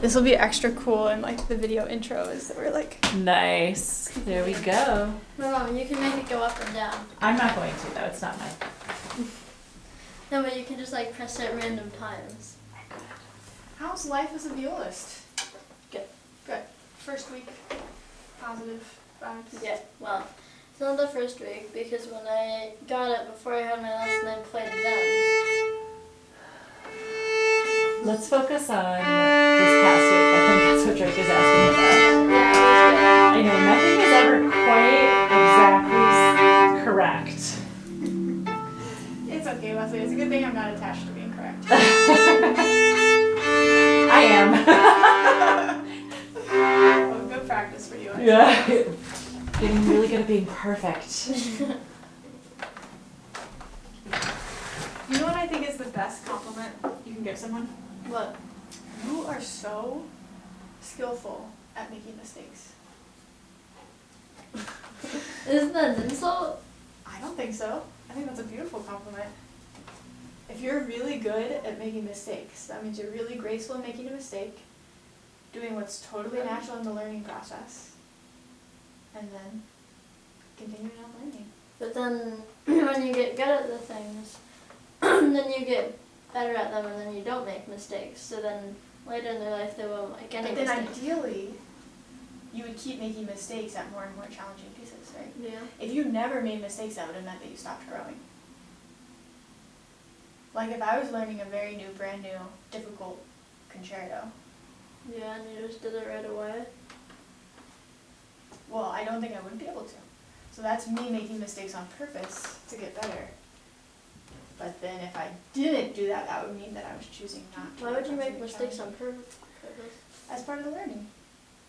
This will be extra cool in like the video intro is that we're like. Nice. There we go. No, you can make it go up and down. I'm not going to though. It's not my. No, but you can just like press it at random times. How's life as a violist? Good. Good. First week, positive vibes. Yeah, well, it's not the first week because when I got it before I had my lesson, I played it then. Let's focus on this past week. I think that's what Drake is asking about. Yeah, I know nothing is ever quite exactly correct. It's okay, Wesley. It's a good thing I'm not attached to being correct. I am. Well, good practice for you. Yeah. Getting really good at being perfect. You know what I think is the best compliment you can give someone? What? You are so skillful at making mistakes. Isn't that an insult? I don't think so. I think that's a beautiful compliment. If you're really good at making mistakes, that means you're really graceful in making a mistake, doing what's totally natural in the learning process, and then continuing on learning. But then when you get good at the things, then you get better at them and then you don't make mistakes. So then later in their life they won't make any But then mistakes. ideally, you would keep making mistakes at more and more challenging pieces, right? Yeah. If you never made mistakes, that would have meant that you stopped growing. Like if I was learning a very new, brand new, difficult concerto, Yeah, and you just did it right away. well, I don't think I would be able to. So that's me making mistakes on purpose to get better. But then if I didn't do that, that would mean that I was choosing not to. Why would you work on make something mistakes on challenging. purpose? As part of the learning.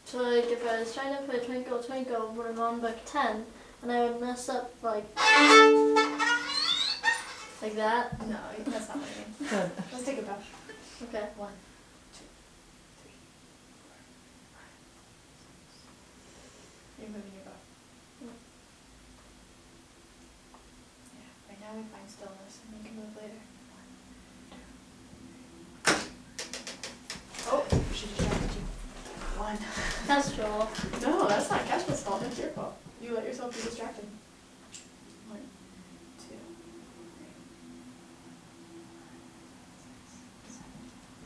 So like if I was trying to play Twinkle Twinkle, we're on book 10, and I would mess up like that. No, that's not what I mean. Good. Let's take a bow. Okay. 1, 2, 3, 4, 5, 6. You're moving your bow. Yeah, right now we find stillness and you can move later. 1, 2. Oh, she distracted you. 1. Kestrel. No, that's not Kestrel's fault, that's your fault. You let yourself be distracted. 1, 2,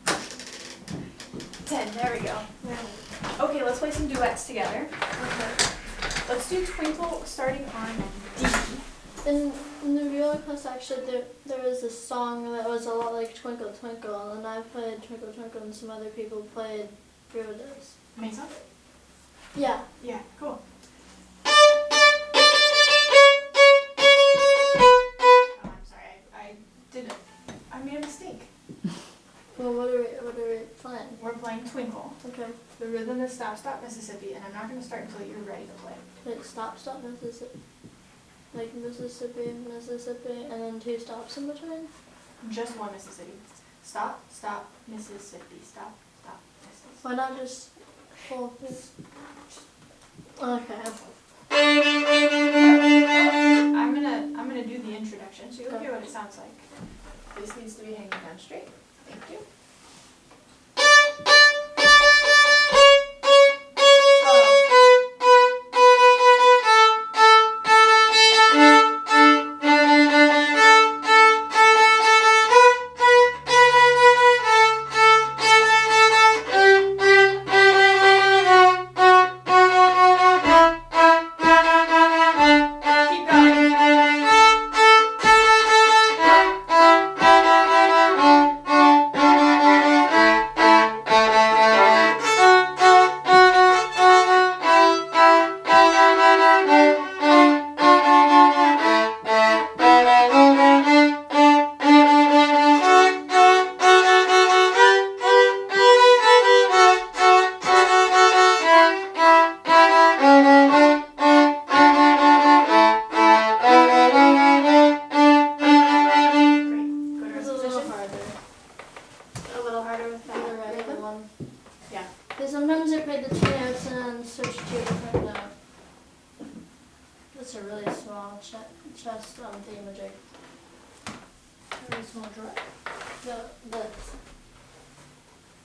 3, 10, there we go. Yeah. Okay, let's play some duets together. Okay. Let's do Twinkle starting on D. In the viola class, actually, there was a song that was a lot like Twinkle Twinkle, and then I played Twinkle Twinkle, and some other people played Brutus. Mesa? Yeah. Yeah, cool. Oh, I'm sorry, I made a mistake. Well, what are we playing? We're playing Twinkle. Okay. The rhythm is Stop Stop Mississippi, and I'm not going to start until you're ready to play. Wait, stop, stop, Mississippi. Like Mississippi, Mississippi, and then 2 stops in between? Just one Mississippi. Stop, stop, Mississippi. Stop, stop, Mississippi. Why not just pull this? Okay. I'm gonna do the introduction, so you'll Okay. hear what it sounds like. This needs to be hanging down straight. Thank you. Keep going. Great. Go to It's rest a little position. harder. A little harder with that The regular rhythm. one. Yeah. Because sometimes I play the 2 notes and then switch to a different note. That's a really small chest thingamajig. Very small drop. This.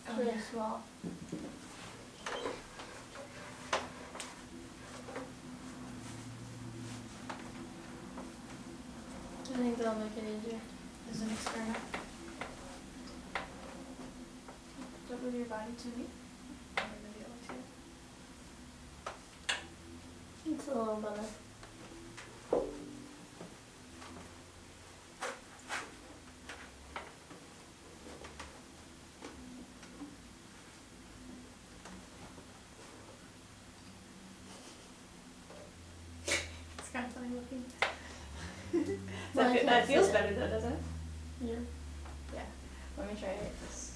It's really small. I think that'll make it easier. As an experiment. Don't move your body to me. I'm gonna be able to. It's a little better. It's kind of funny looking. Well, I that can't feels see it. better though, doesn't it? Yeah. Yeah. Let me try this.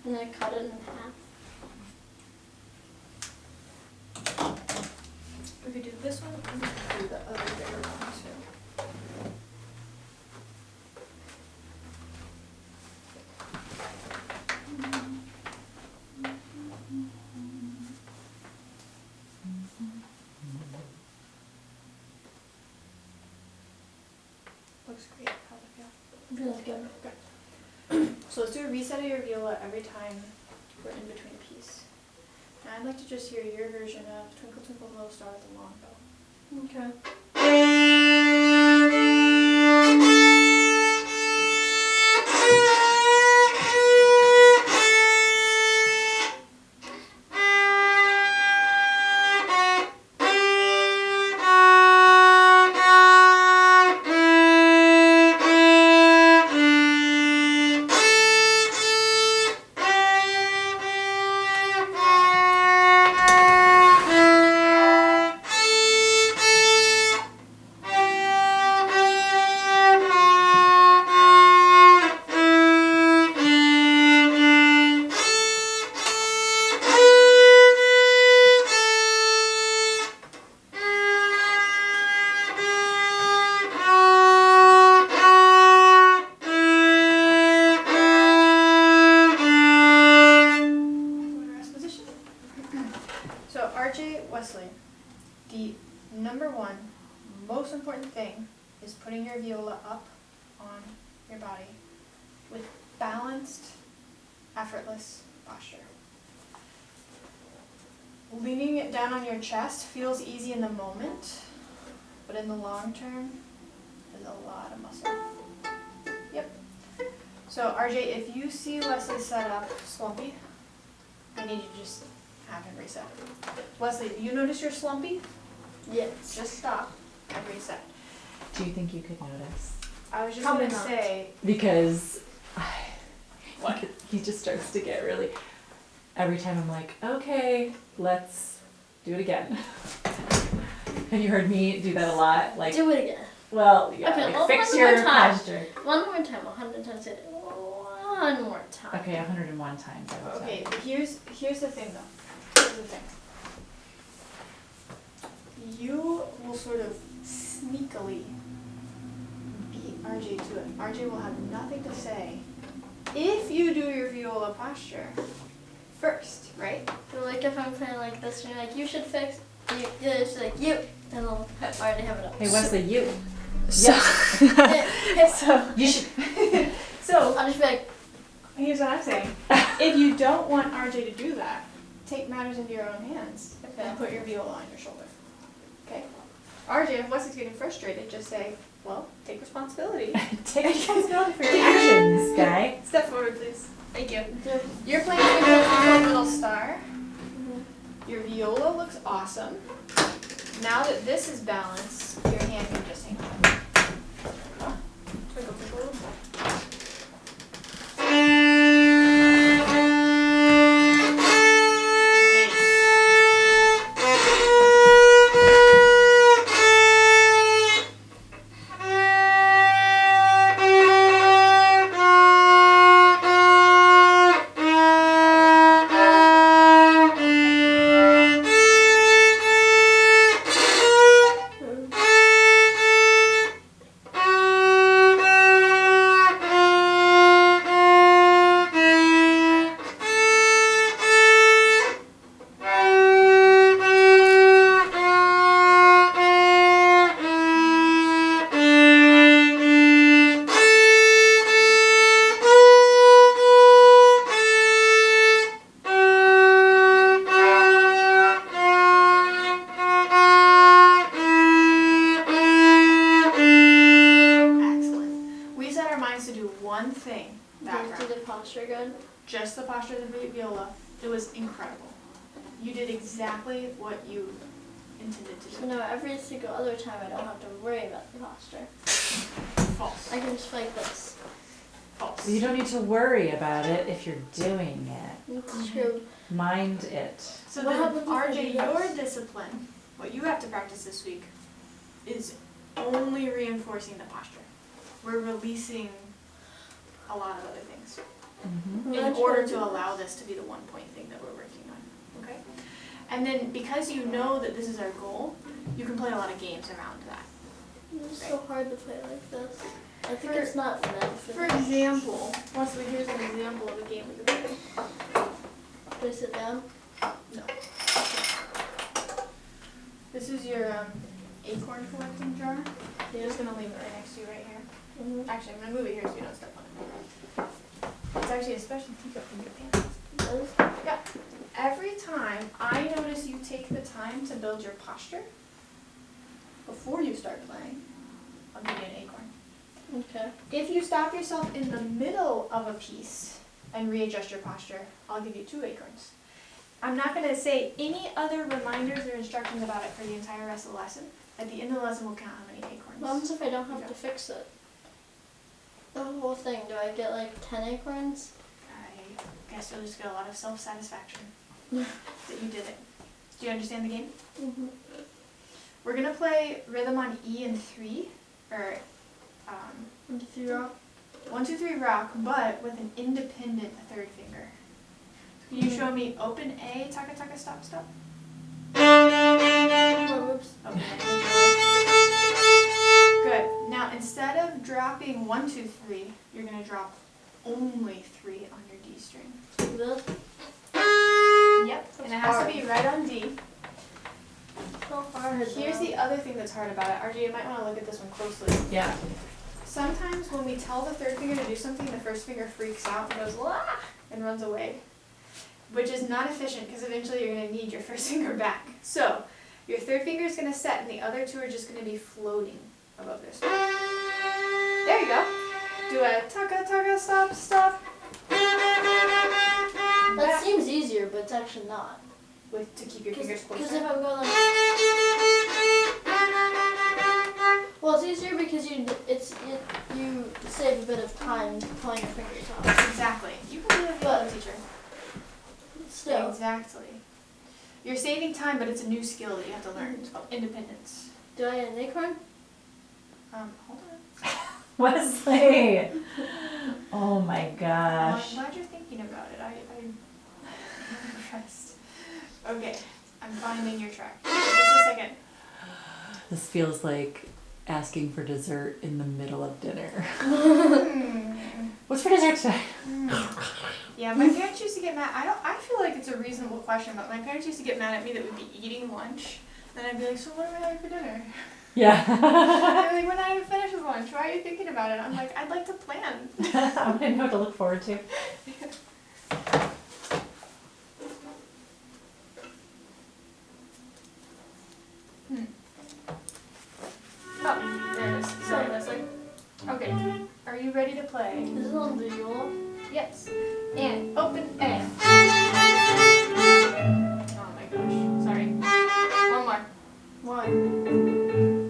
And I cut it in half. We could do this one, and we could do the other bigger one too. Looks great. How's it feel? Feels good. So let's do a reset of your viola every time we're in between a piece. And I'd like to just hear your version of Twinkle Twinkle Little Star with a long bow. Okay. Rest position. So RJ Wesley, the number one most important thing is putting your viola up on your body with balanced, effortless posture. Leaning it down on your chest feels easy in the moment, but in the long term, there's a lot of muscle. Yep. So RJ, if you see Wesley set up slumpy, I need you to just have him reset. Wesley, if you notice you're slumpy, Yes. just stop and reset. Do you think you could notice? I was just Probably gonna not. say, Because what? he just starts to get really. Every time I'm like, okay, let's do it again. And you heard me do that a lot. Like, Do it again. well, yeah, Okay, like well, fix one your more time. posture. One more time. 100 times. It. One more time. Okay, 101 times I would Okay, say. but here's the thing though. Here's the thing. You will sort of sneakily beat RJ to it. RJ will have nothing to say if you do your viola posture first, right? So like if I'm playing like this, and you're like, you should fix. You. It's like you, and I'll already have it up. Hey Wesley, you. So, Hey, so You should. so I'll just be like, here's what I'm saying. If you don't want RJ to do that, take matters into your own hands and put your viola on your shoulder. Okay? RJ, if Wesley's getting frustrated, just say, well, take responsibility. Take responsibility for your actions, guy. Step forward, please. Thank you. do. You're playing Twinkle Twinkle Little Star. Your viola looks awesome. Now that this is balanced, your hand can just hang on. Twinkle Twinkle Little Star. one thing Did background, the posture good? just the posture of the viola, it was incredible. You did exactly what you intended to So do. now every single other time I don't have to worry about the posture. False. I can just play like this. False. You don't need to worry about it if you're doing it. It's true. Mind it. So What then, happens if I RJ, do your this? discipline, what you have to practice this week, is only reinforcing the posture. We're releasing a lot of other things Mm-hmm. in order to allow this to be the 1 point thing that we're working on, okay? And then because you know that this is our goal, you can play a lot of games around that. It's so hard to play like this. I think For- it's not meant For example, Wesley, here's an example of a game we could play. Do I sit down? No. This is your acorn collecting jar. You're just gonna leave it right next to you right here. Mm-hmm. Actually, I'm gonna move it here so you don't step on it. It's actually a special teacup from Japan. Yeah. Every time I notice you take the time to build your posture before you start playing, I'll give you an acorn. Okay. If you stop yourself in the middle of a piece and readjust your posture, I'll give you 2 acorns. I'm not going to say any other reminders or instructions about it for the entire rest of the lesson. At the end of the lesson, we'll count how many acorns. What happens if I don't have Yeah. to fix it? The whole thing, do I get like 10 acorns? I guess you'll just get a lot of self-satisfaction that you did it. Do you understand the game? Mm-hmm. We're going to play rhythm on E and 3, or 1, 2, 3 rock. 1, 2, 3 rock, but with an independent third finger. Can you show me open A, taka taka stop stop? Oops. Open A. Good. Now instead of dropping 1, 2, 3, you're gonna drop only 3 on your D string. This. Yep. And it has to be right on D. So hard. Here's the other thing that's hard about it. RJ, you might want to look at this one closely. Yeah. Sometimes when we tell the third finger to do something, the first finger freaks out and goes, "Wah!" and runs away. Which is not efficient because eventually you're going to need your first finger back. So, your third finger is going to set and the other 2 are just going to be floating above this. There you go. Do a taka taka stop stop. That Back seems easier, but it's actually not. with to keep your fingers Because closer. if I'm going like, well, it's easier because you save a bit of time pulling your fingers off. Exactly. You can be a violin teacher. Still, Exactly. You're saving time, but it's a new skill that you have to learn. It's called independence. do I get an acorn? Hold on. Wesley! Oh my I'm gosh. glad you're thinking about it. I'm impressed. Okay, I'm finding your track. Just a second. This feels like asking for dessert in the middle of dinner. What's for dessert today? Yeah, my parents used to get mad. I feel like it's a reasonable question, but my parents used to get mad at me that we'd be eating lunch. And I'd be like, so what are we having for dinner? Yeah. They're like, we're not even finished with lunch. Why are you thinking about it? I'm like, I'd like to plan. I know what to look forward to. Oh, there it is. Sorry, Leslie. Okay, are you ready to play? This is on visual. Yes. And open A. Oh my gosh. Sorry. One more. One.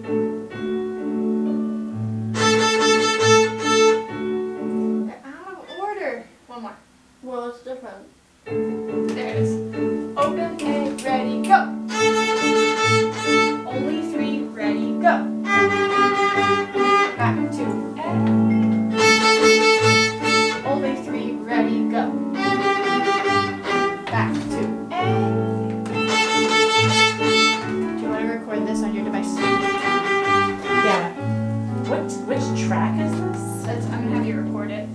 They're out of order. One more. Well, it's different. There it is. Open A, ready, go. Only 3, ready, go. Back to A. Only 3, ready, go. Back to A. Do you want to record this on your device? Yeah. Which track is this? I'm gonna have you record it.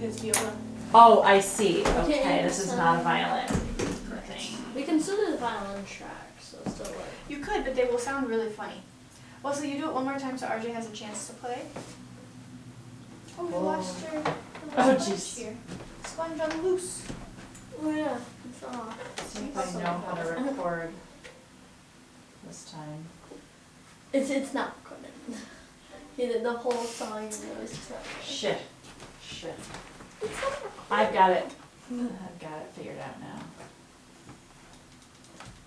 It's viola. Oh, I see. Okay, Okay, this is not a violin. We can still do the violin track, so it's still like. You could, but they will sound really funny. Well, so you do it one more time so RJ has a chance to play. Oh, you lost your Oh, sponge jeez. here. Sponge on loose. Oh yeah, it's off. See if I know how to record this time. It's not recorded. He did the whole song and it was just like. Shit. shit. I've got it figured out now.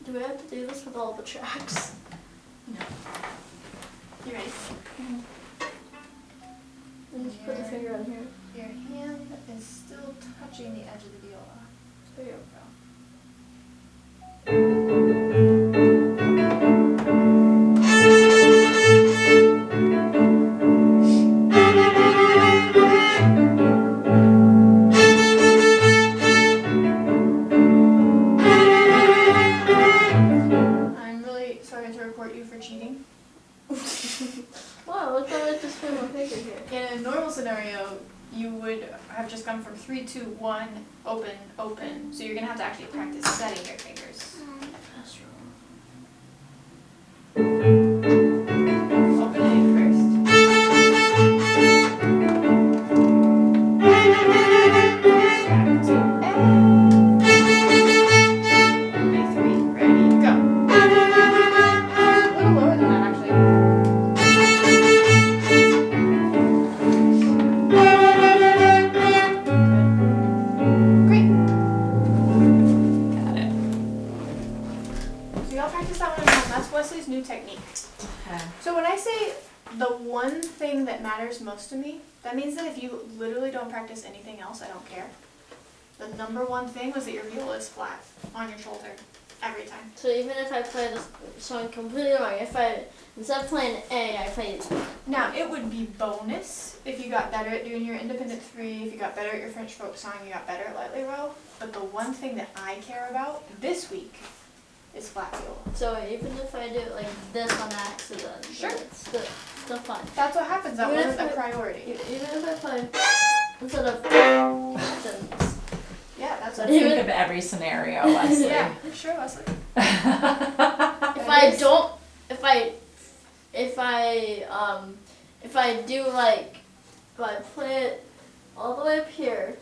Do we have to do this with all the tracks? No. You ready? And just put the finger on here. Your hand is still touching the edge of the viola. There you go. I'm really sorry to report you for cheating. Wow, look how I just put my finger here. In a normal scenario, you would have just gone from 3, 2, 1, open, open. So you're gonna have to actually practice setting your fingers. That's wrong. Opening first. Back to A. Only 3. Ready, go. A little lower than that, actually. Great. Got it. So y'all practice that one at home. That's Wesley's new technique. Okay. So when I say the one thing that matters most to me, that means that if you literally don't practice anything else, I don't care. The number one thing was that your viola is flat on your shoulder every time. So even if I play this song completely wrong, instead of playing A, I play Now, it would be bonus if you got better at doing your independent 3, if you got better at your French folk song, you got better at lightly row. But the one thing that I care about this week is flat viola. So even if I do it like this on accident, Sure. it's still fine. That's what happens. That Even wasn't if a priority. Even if I play instead of then Yeah, that's Let's what. think of every scenario, Wesley. Yeah, sure, Wesley. if I don't, if I do like, if I play it all the way up here,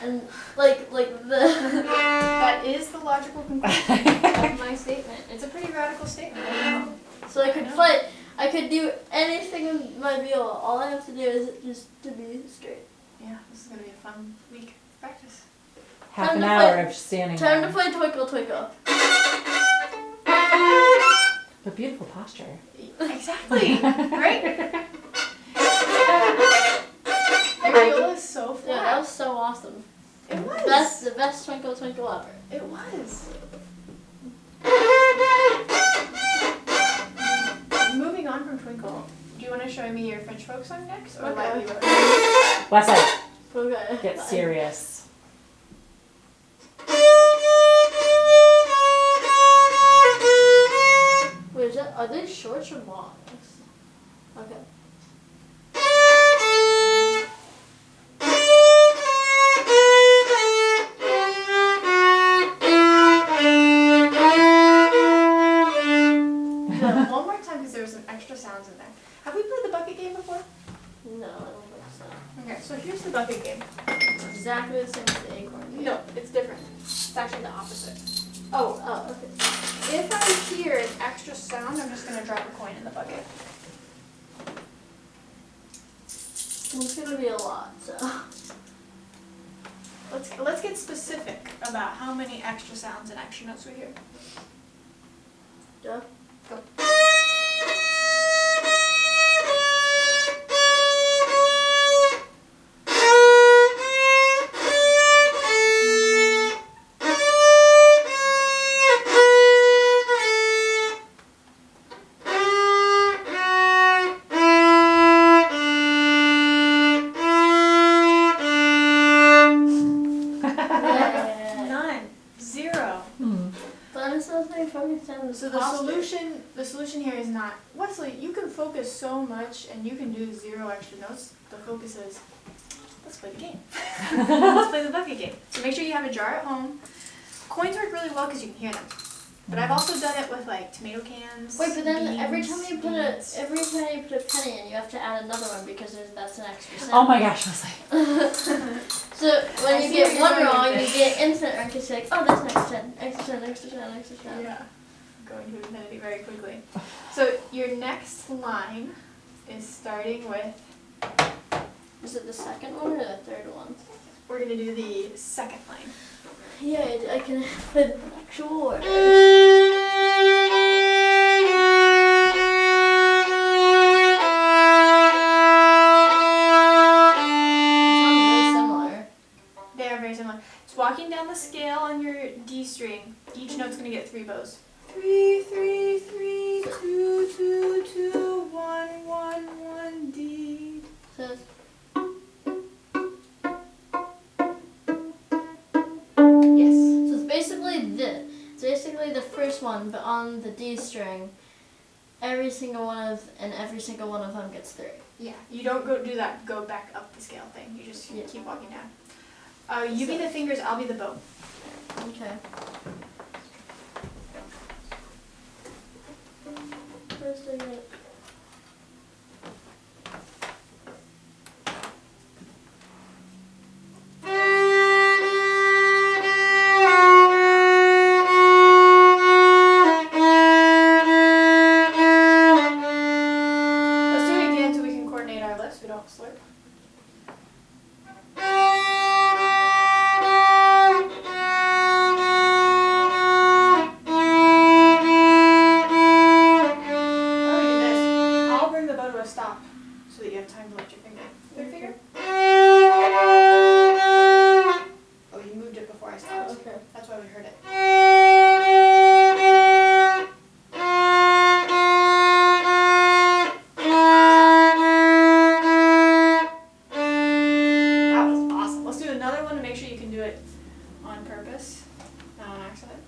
and like the That is the logical conclusion of my statement. It's a pretty radical statement. I know. so I could play, I could do anything with my viola. All I have to do is just to be straight. Yeah, this is gonna be a fun week of practice. Half Time an to hour play- of standing Time to there. play Twinkle Twinkle. But beautiful posture. Exactly. Right? Your viola is so Yeah, that flat. was so awesome. It was. The best Twinkle Twinkle ever. It was. Moving on from Twinkle, do you want to show me your French folk song next, or Okay. lightly row? Wesley, Okay. get fine. serious. Wait, are they shorts or longs? Okay. Yeah, one more time because there were some extra sounds in there. Have we played the bucket game before? No, I don't think so. Okay, so here's the bucket game. It's exactly the same as the acorn game. No, it's different. It's actually the opposite. Oh, okay. If I hear an extra sound, I'm just going to drop a coin in the bucket. Well, it's gonna be a lot, so. Let's get specific about how many extra sounds and extra notes we hear. Yeah. Go. Yeah. None. Zero. But I'm still focused on the So the posture. solution here is not, Wesley, you can focus so much and you can do 0 extra notes. The focus is, let's play the game. Let's play the bucket game. So make sure you have a jar at home. Coins work really well because you can hear them. But I've also done it with like tomato cans. Wait, but then beans, every time you put beets. a penny in, you have to add another one because that's an extra cent. Oh my gosh, Wesley. So when I you see get where you're one going wrong, with you this. get instant rank. It's like, oh, that's an extra 10, extra 10, extra 10, extra 10. Yeah. Going to infinity very quickly. So your next line is starting with Is it the second one or the third one? We're gonna do the second line. Yeah, I can put an actual order. They are very similar. It's walking down the scale on your D string. Each note's gonna get 3 bows. 3, 3, 3, 2, 2, 2, 1, 1, 1, D. So Yes. it's basically the first one, but on the D string, every single one of them gets 3. Yeah. You don't go back up the scale thing. You just Yeah. keep walking down. You be the fingers, I'll be the bow. Okay. First I get Let's do it again so we can coordinate our lips. We don't slurp. Stop so that you have time to lift your finger. Third finger? Oh, you moved it before I stopped. okay. That's why we heard it. That was awesome. Let's do another one to make sure you can do it on purpose, not on accident.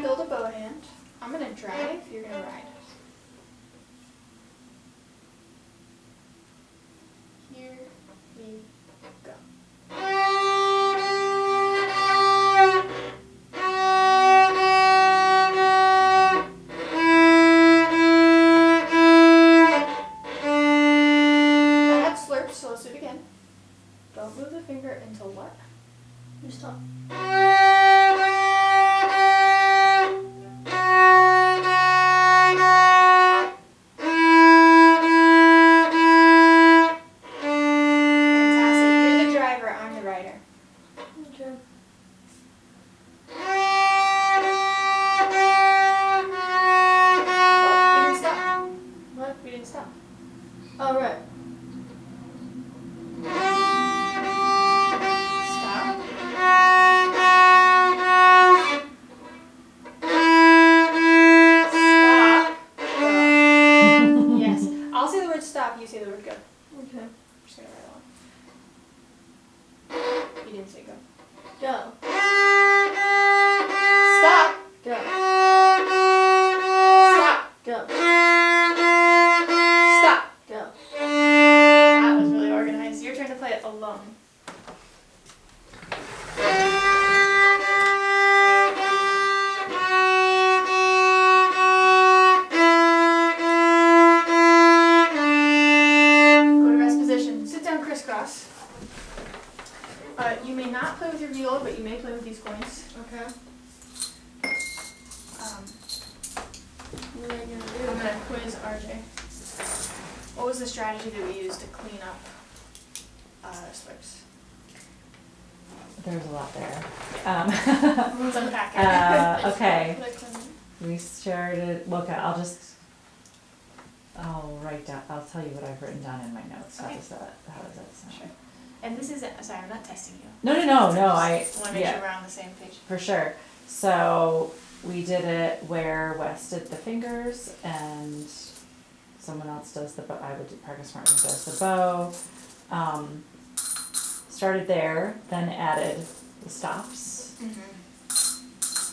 Build a bow hand. I'm gonna drive, you're gonna ride. Here we go. I had slurps, so let's do it again. Don't move the finger until what? You stop. Fantastic. You're the driver, I'm the rider. Okay. Oh, we didn't stop. What? We didn't stop. Oh, right. Stop. Stop. Go. Yes. I'll say the word stop, you say the word go. Okay. I'm just gonna write along. You didn't say go. Go. Stop. Go. Stop. Go. Stop. Go. That was really organized. Your turn to play it alone. Go to rest position. Sit down crisscross. You may not play with your viola, but you may play with these coins. Okay. I'm What am I gonna do? gonna quiz RJ. What was the strategy that we used to clean up slips? There's a lot there. Let's unpack it. Okay, But I couldn't. we started, I'll write down, I'll tell you what I've written down in my notes. Okay. How does that sound? Sure. And this is, sorry, I'm not testing you. No, I I want to make yeah. sure we're on the same page. For sure. So we did it where Wes did the fingers and someone else does the bow. I would do Parker Martin does the bow. Started there, then added the stops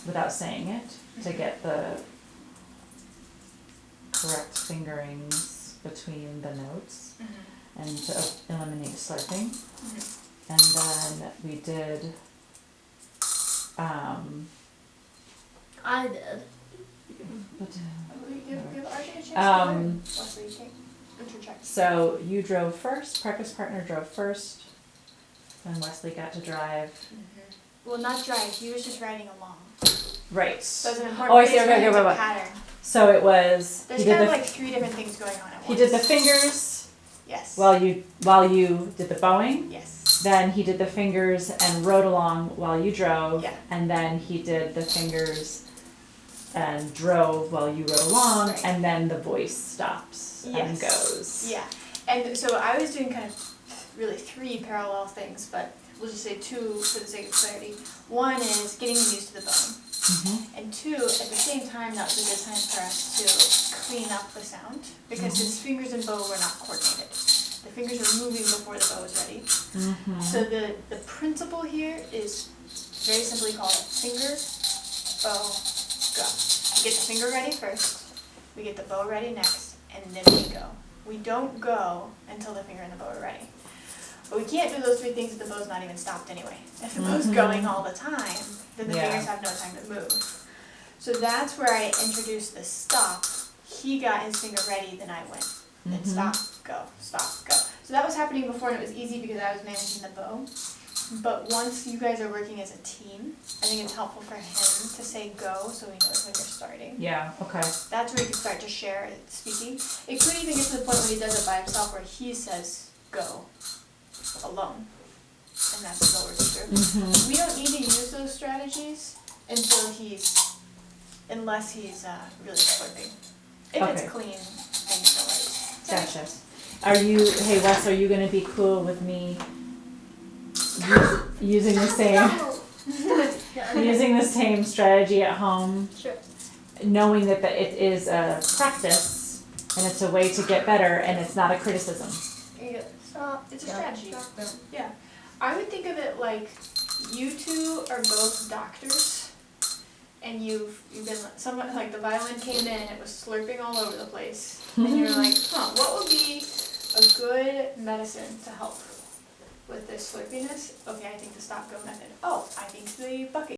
without saying it to get the correct fingerings between the notes and to eliminate slurping. And then we did, I did. Give RJ a chance to Um, learn. Wesley, take interject. so you drove first, practice partner drove first, then Wesley got to drive. Well, not drive. He was just riding along. Right. So it's an important Oh, I see, phase okay, where okay, it's a wait. pattern. So it was, There's he did kind of the, like 3 different things going on at once. he did the fingers Yes. while you did the bowing. Yes. Then he did the fingers and rode along while you drove. Yeah. And then he did the fingers and drove while you rode along. Right. And then the voice stops and Yes. goes. Yeah. And so I was doing kind of really 3 parallel things, but we'll just say 2 for the sake of clarity. One is getting them used to the bowing. Mm-hmm. And 2, at the same time, that was a good time for us to clean up the sound because his fingers and bow were not coordinated. The fingers were moving before the bow was ready. Mm-hmm. So the principle here is very simply called finger, bow, go. We get the finger ready first, we get the bow ready next, and then we go. We don't go until the finger and the bow are ready. But we can't do those 3 things if the bow's not even stopped anyway. If the bow's going all the time, then the fingers have no time to move. So that's where I introduced the stop. He got his finger ready, then I went. Then stop, go, stop, go. So that was happening before and it was easy because I was managing the bow. But once you guys are working as a team, I think it's helpful for him to say go so he knows when you're starting. Yeah, okay. That's where you can start to share speaking. It could even get to the point where he does it by himself where he says go alone. And that's what we're through. Mm-hmm. We don't need to use those strategies unless he's really slurping. If Okay. it's clean and you know it. Gotcha. Hey Wes, are you gonna be cool with me using the same using the same strategy at home, Sure. knowing that it is a practice and it's a way to get better and it's not a criticism? Yeah. Stop. It's a Yeah. strategy. Yeah. I would think of it like you 2 are both doctors and you've been someone like the violin came in and it was slurping all over the place and you're like, what would be a good medicine to help with this slurpiness? Okay, I think the stop go method. Oh, I think the bucket